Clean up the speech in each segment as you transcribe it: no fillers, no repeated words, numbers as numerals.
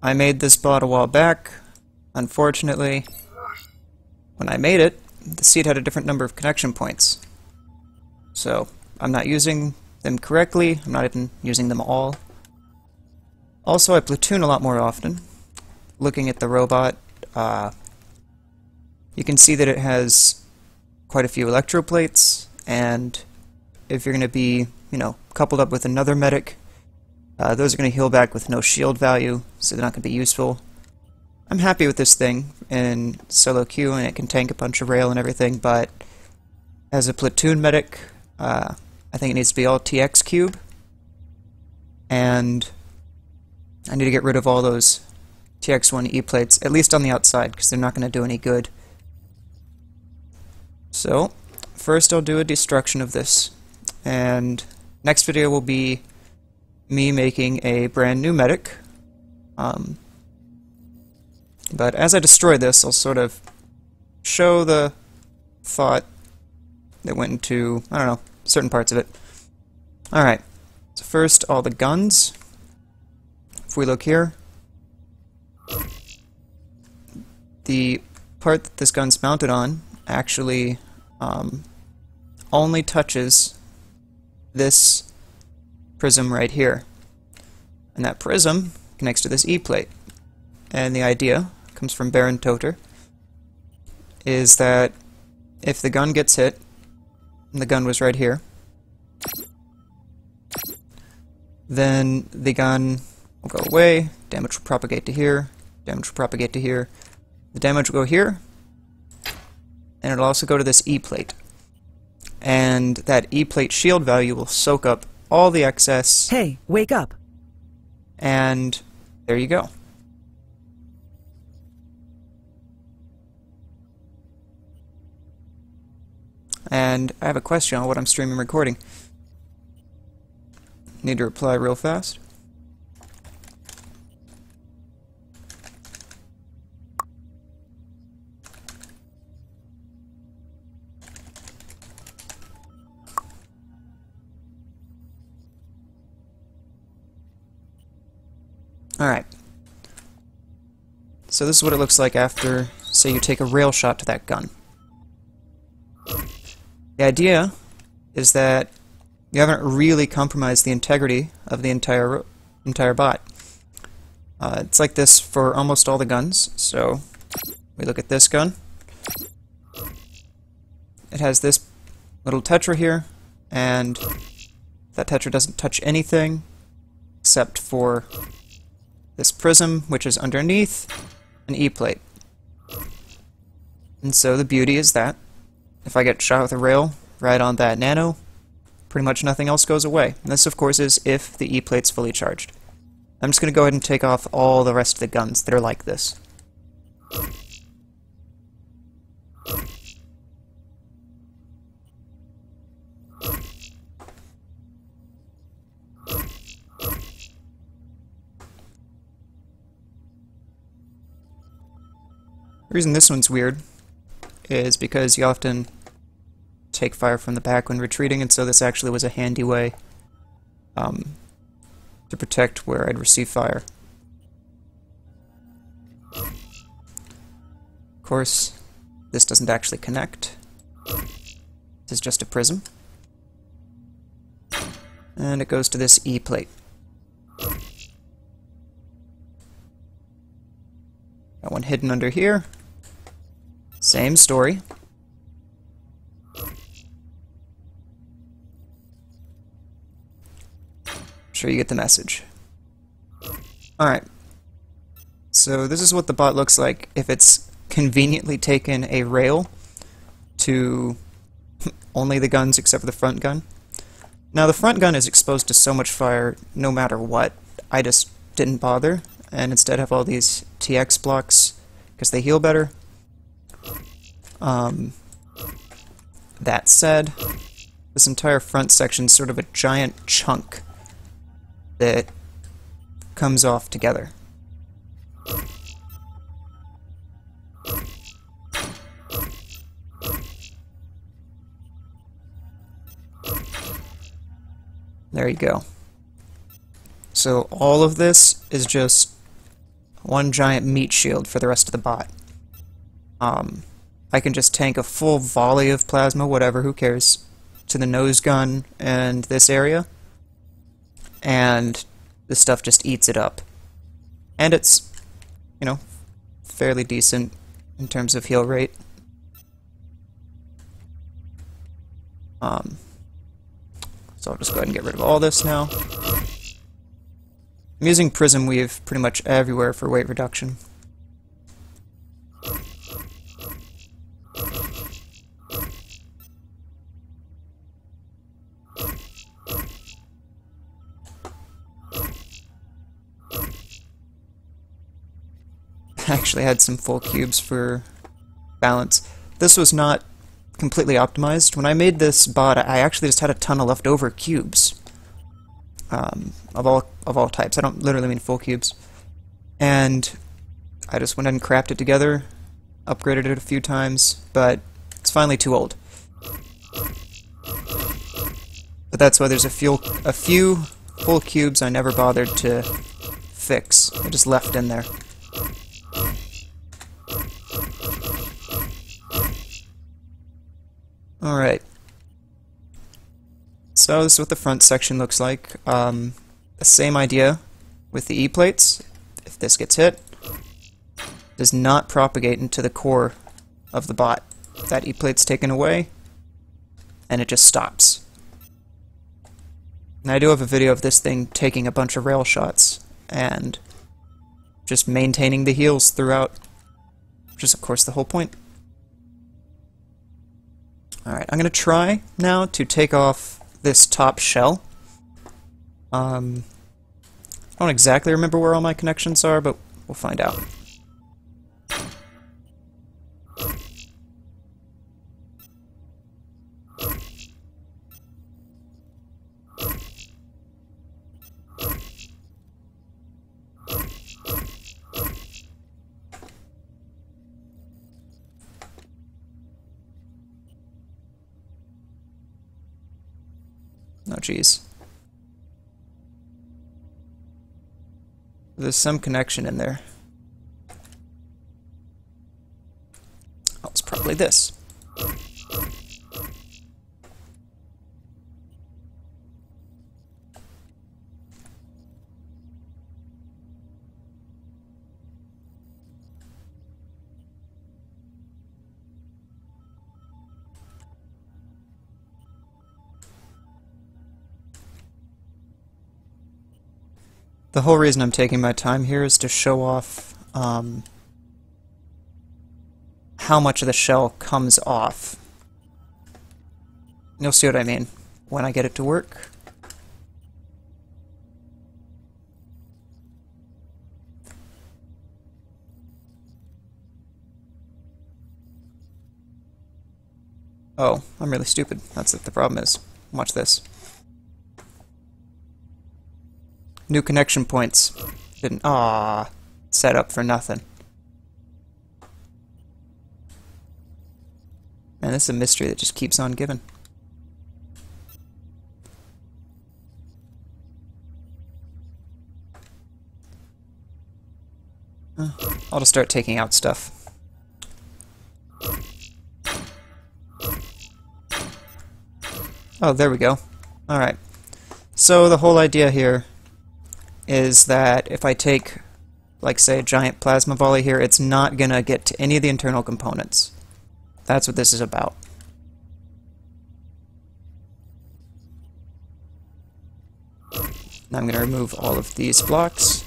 I made this bot a while back. Unfortunately, when I made it, the seed had a different number of connection points. So, I'm not using them correctly, I'm not even using them all. Also, I platoon a lot more often. Looking at the robot, you can see that it has quite a few electroplates, and if you're going to be, coupled up with another medic, those are going to heal back with no shield value, so they're not going to be useful. I'm happy with this thing in solo queue, and it can tank a bunch of rail and everything, but as a platoon medic, I think it needs to be all TX cube, and I need to get rid of all those TX1 E-plates, at least on the outside, because they're not going to do any good. So, first I'll do a destruction of this, and next video will be me making a brand new medic. But as I destroy this, I'll sort of show the thought that went into, I don't know, certain parts of it. Alright, so first all the guns. If we look here, the part that this gun's mounted on actually only touches this prism right here. And that prism connects to this E-plate. And the idea comes from Baron Toter, is that if the gun gets hit, and the gun was right here, then the gun will go away, damage will propagate to here, damage will propagate to here, the damage will go here, and it'll also go to this E-plate. And that E-plate shield value will soak up all the excess. Hey, wake up! And there you go. And I have a question on what I'm streaming and recording. Need to reply real fast. Alright. So this is what it looks like after, say, you take a rail shot to that gun. The idea is that you haven't really compromised the integrity of the entire bot. It's like this for almost all the guns. So we look at this gun. It has this little tetra here, and that tetra doesn't touch anything except for this prism, which is underneath an E-plate. And so the beauty is that if I get shot with a rail right on that nano, pretty much nothing else goes away. And this, of course, is if the E-plate's fully charged. I'm just going to go ahead and take off all the rest of the guns that are like this. The reason this one's weird is because you often take fire from the back when retreating, and so this actually was a handy way to protect where I'd receive fire. Of course, this doesn't actually connect. This is just a prism. And it goes to this E-plate. Got one hidden under here. Same story. Sure you get the message. Alright. So this is what the bot looks like if it's conveniently taken a rail to only the guns except for the front gun. Now the front gun is exposed to so much fire no matter what. I just didn't bother and instead have all these TX blocks because they heal better. That said, this entire front section is sort of a giant chunk that comes off together. There you go. So all of this is just one giant meat shield for the rest of the bot. I can just tank a full volley of plasma, whatever, who cares, to the nose gun and this area, and this stuff just eats it up. And it's, you know, fairly decent in terms of heal rate. So I'll just go ahead and get rid of all this now. I'm using Prism Weave pretty much everywhere for weight reduction. I actually had some full cubes for balance. This was not completely optimized. When I made this bot, I actually just had a ton of leftover cubes. Of all types. I don't literally mean full cubes. And I just went ahead and crapped it together, upgraded it a few times, but it's finally too old. But that's why there's a few full cubes I never bothered to fix. I just left in there. Alright. So this is what the front section looks like. The same idea with the E-plates. If this gets hit, it does not propagate into the core of the bot. That E-plate's taken away, and it just stops. And I do have a video of this thing taking a bunch of rail shots, and just maintaining the heals throughout, which is of course the whole point. Alright, I'm going to try now to take off this top shell. I don't exactly remember where all my connections are, but we'll find out. Oh, jeez. There's some connection in there. Oh, it's probably this. The whole reason I'm taking my time here is to show off how much of the shell comes off. You'll see what I mean when I get it to work. Oh, I'm really stupid. That's what the problem is. Watch this. New connection points. Didn't. Set up for nothing. Man, this is a mystery that just keeps on giving. I'll just start taking out stuff. Oh, there we go. Alright. So the whole idea here is that if I take, like, say, a giant plasma volley here, it's not gonna get to any of the internal components. That's what this is about. Now I'm gonna remove all of these blocks.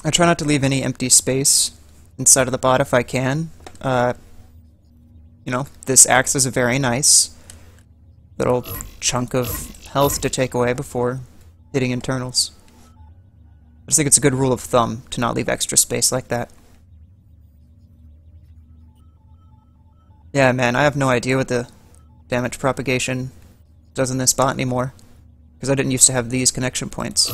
I try not to leave any empty space inside of the bot if I can. You know, this acts as a very nice little chunk of health to take away before hitting internals. I just think it's a good rule of thumb to not leave extra space like that. Yeah, man, I have no idea what the damage propagation does in this bot anymore, because I didn't used to have these connection points.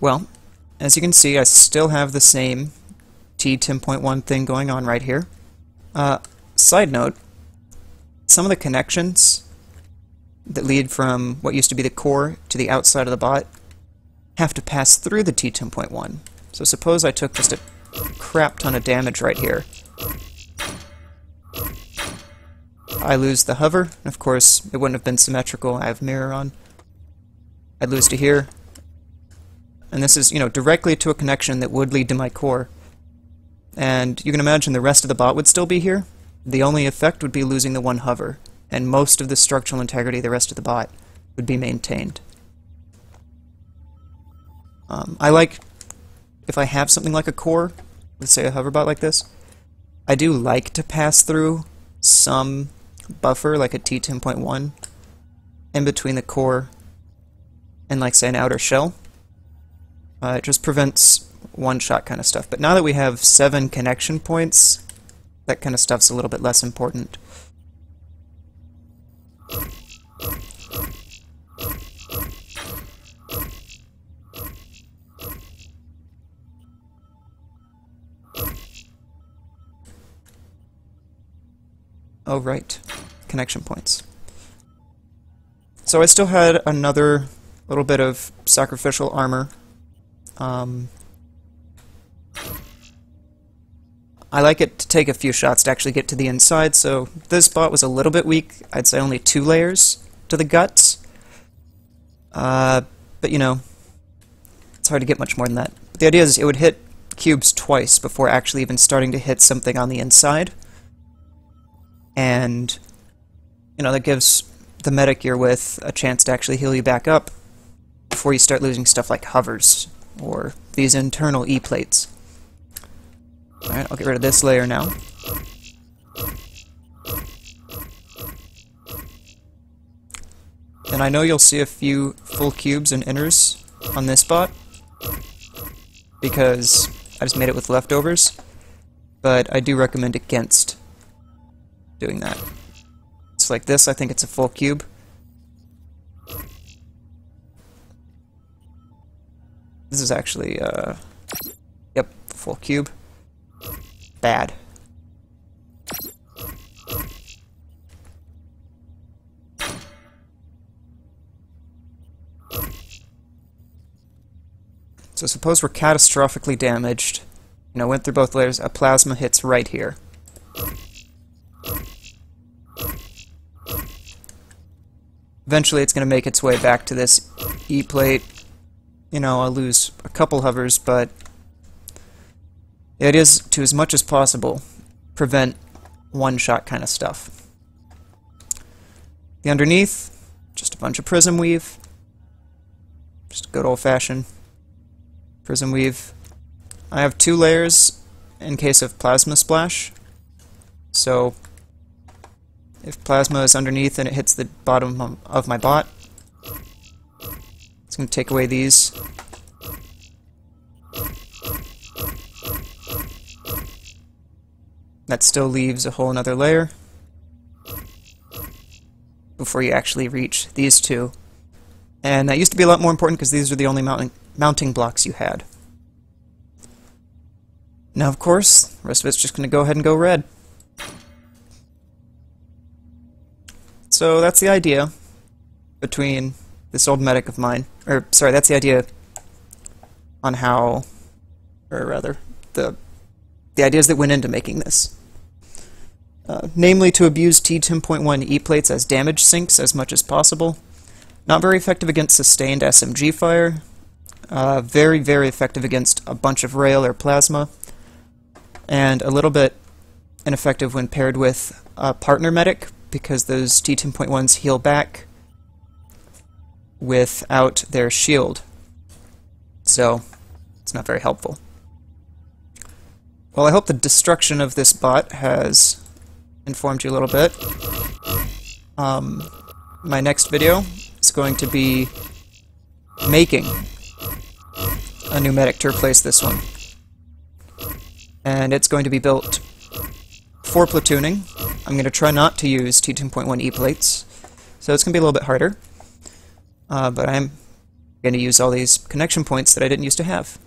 Well, as you can see, I still have the same T10.1 thing going on right here. Side note, some of the connections that lead from what used to be the core to the outside of the bot have to pass through the T10.1. So suppose I took just a crap ton of damage right here. I lose the hover, and of course it wouldn't have been symmetrical. I have mirror on. I'd lose to here. And this is, directly to a connection that would lead to my core. And you can imagine the rest of the bot would still be here. The only effect would be losing the one hover, and most of the structural integrity of the rest of the bot would be maintained. I like, if I have something like a core, let's say a hover bot like this, I do like to pass through some buffer, like a T10.1, in between the core and, like, say, an outer shell. It just prevents one-shot kind of stuff. But now that we have 7 connection points, that kind of stuff's a little bit less important. Oh, right. Connection points. So I still had another little bit of sacrificial armor. I like it to take a few shots to actually get to the inside, so this bot was a little bit weak. I'd say only 2 layers to the guts. But it's hard to get much more than that. But the idea is it would hit cubes twice before actually even starting to hit something on the inside. And, that gives the medic you're with a chance to actually heal you back up before you start losing stuff like hovers or these internal E-plates. Alright, I'll get rid of this layer now. And I know you'll see a few full cubes and inners on this bot, because I just made it with leftovers, but I do recommend against doing that. It's like this, I think it's a full cube. This is actually, yep, full cube. Bad. So suppose we're catastrophically damaged, went through both layers, a plasma hits right here. Eventually it's going to make its way back to this E-plate. I'll lose a couple hovers, but the idea is to, as much as possible, prevent one-shot kind of stuff. The underneath, just a bunch of prism weave. Just good old-fashioned prism weave. I have 2 layers in case of plasma splash. So if plasma is underneath and it hits the bottom of my bot, it's going to take away these. That still leaves a whole another layer before you actually reach these 2. And that used to be a lot more important because these are the only mounting blocks you had. Now, of course, the rest of it's just going to go ahead and go red. So that's the idea between this old medic of mine, or sorry, that's the idea on how, or rather, the ideas that went into making this. Namely, to abuse T10.1 E-plates as damage sinks as much as possible. Not very effective against sustained SMG fire. Very, very effective against a bunch of rail or plasma. And a little bit ineffective when paired with a partner medic, because those T10.1s heal back without their shield. So, it's not very helpful. Well, I hope the destruction of this bot has informed you a little bit. My next video is going to be making a new medic to replace this one. And it's going to be built for platooning. I'm going to try not to use T10.1 E-plates, so it's going to be a little bit harder. But I'm going to use all these connection points that I didn't used to have.